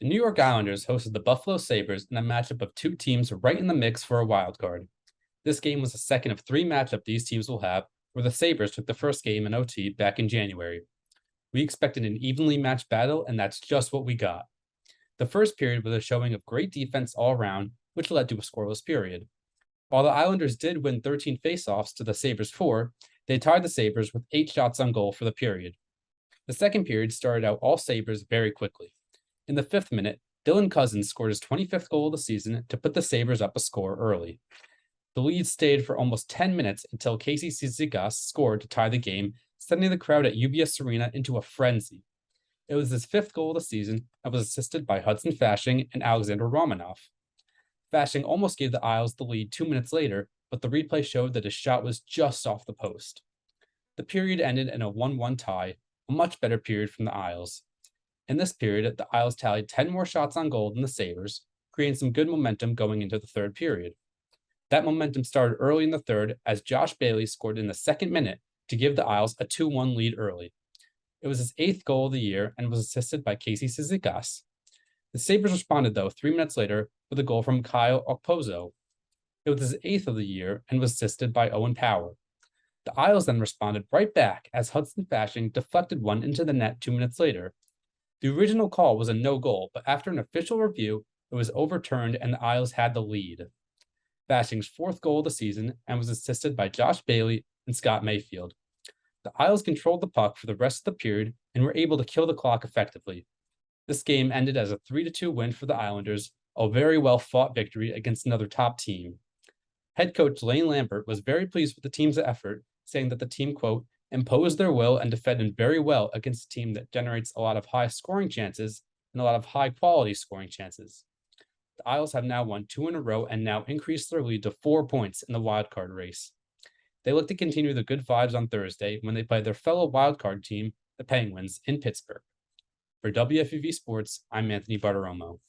The New York Islanders hosted the Buffalo Sabres in a matchup of two teams right in the mix for a wild card. This game was the second of three matchups these teams will have, where the Sabres took the first game in OT back in January. We expected an evenly matched battle, and that's just what we got. The first period was a showing of great defense all around, which led to a scoreless period. While the Islanders did win 13 faceoffs to the Sabres 4, they tied the Sabres with 8 shots on goal for the period. The second period started out all Sabres very quickly. In the fifth minute, Dylan Cousins scored his 25th goal of the season to put the Sabres up a score early. The lead stayed for almost 10 minutes until Casey Cizikas scored to tie the game, sending the crowd at UBS Arena into a frenzy. It was his fifth goal of the season and was assisted by Hudson Fasching and Alexander Romanov. Fasching almost gave the Isles the lead 2 minutes later, but the replay showed that his shot was just off the post. The period ended in a 1-1 tie, a much better period from the Isles. In this period, the Isles tallied 10 more shots on goal than the Sabres, creating some good momentum going into the third period. That momentum started early in the third as Josh Bailey scored in the second minute to give the Isles a 2-1 lead early. It was his eighth goal of the year and was assisted by Casey Cizikas. The Sabres responded, though, 3 minutes later with a goal from Kyle Okposo. It was his eighth of the year and was assisted by Owen Power. The Isles then responded right back as Hudson Fasching deflected one into the net 2 minutes later. The original call was a no-goal, but after an official review, it was overturned and the Isles had the lead. Fasching's fourth goal of the season and was assisted by Josh Bailey and Scott Mayfield. The Isles controlled the puck for the rest of the period and were able to kill the clock effectively. This game ended as a 3-2 win for the Islanders, a very well-fought victory against another top team. Head coach Lane Lambert was very pleased with the team's effort, saying that the team, quote, imposed their will and defended very well against a team that generates a lot of high scoring chances and a lot of high quality scoring chances. The Isles have now won 2 in a row and now increased their lead to 4 points in the wildcard race. They look to continue the good vibes on Thursday when they play their fellow wildcard team, the Penguins, in Pittsburgh. For WFUV Sports, I'm Anthony Bartiromo.